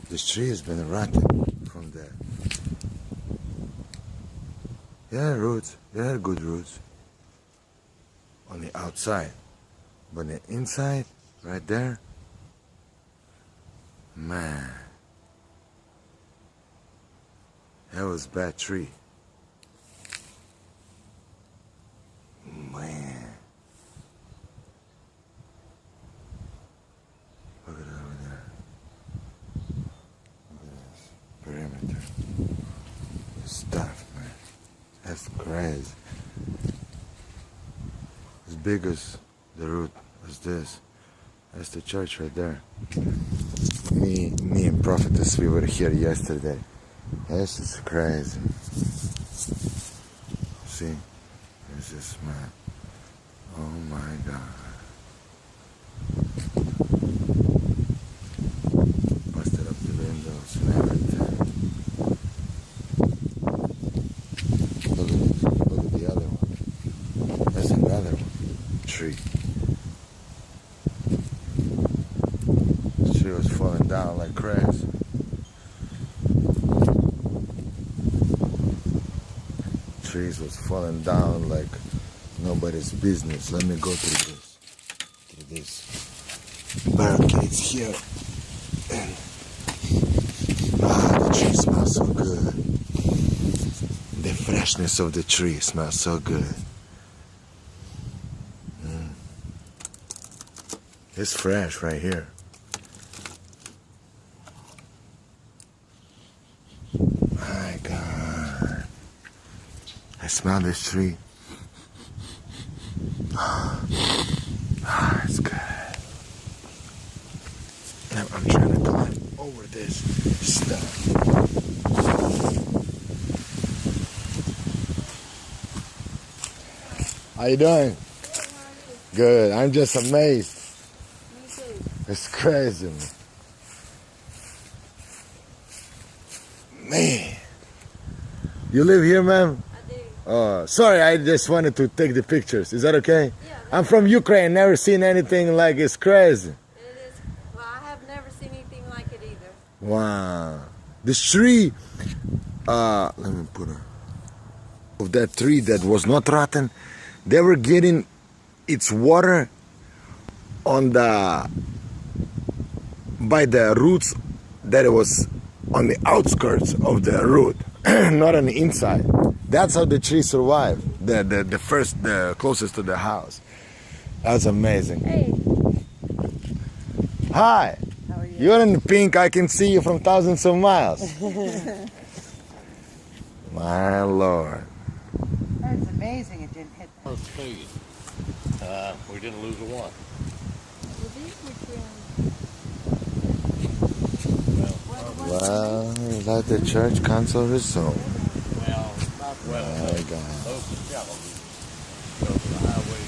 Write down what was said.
This tree has been rotted from there. Yeah, roots. Yeah, good roots. On the outside. But the inside, right there, man, that was a bad tree. Man. Look at it over there. Look at this perimeter. This stuff, man. That's crazy. As big as the root as this. That's the church right there. Me and Prophetess, we were here yesterday. This is crazy. See? This is man. Oh my God. Busted up the windows and everything. Look at this. Look at the other one. That's another one. Tree. This tree was falling down like crazy. Trees was falling down like nobody's business. Let me go through this barricades here, and the tree smells so good. The freshness of the tree smells so good. It's fresh right here. My God. I smell this tree. It's good. Now I'm trying to climb over this stuff. How you doing? Good. I'm just amazed. Me too. It's crazy, man. You live here, ma'am? I do. Sorry, I just wanted to take the pictures. Is that okay? Yeah. I'm from Ukraine. Never seen anything like it's crazy. It is. Well, I have never seen anything like it either. Wow. This tree, let me put a, of that tree that was not rotten, they were getting its water on the, by the roots that it was on the outskirts of the root, not on the inside. That's how the tree survived. The closest to the house. That's amazing. Hey. Hi. How are you? You're in pink. I can see you from thousands of miles. My Lord. That's amazing it didn't hit that. First speed. We didn't lose a one. Well, let the church council resume. Well, not well. My God. Those are shallow. Go to the highway.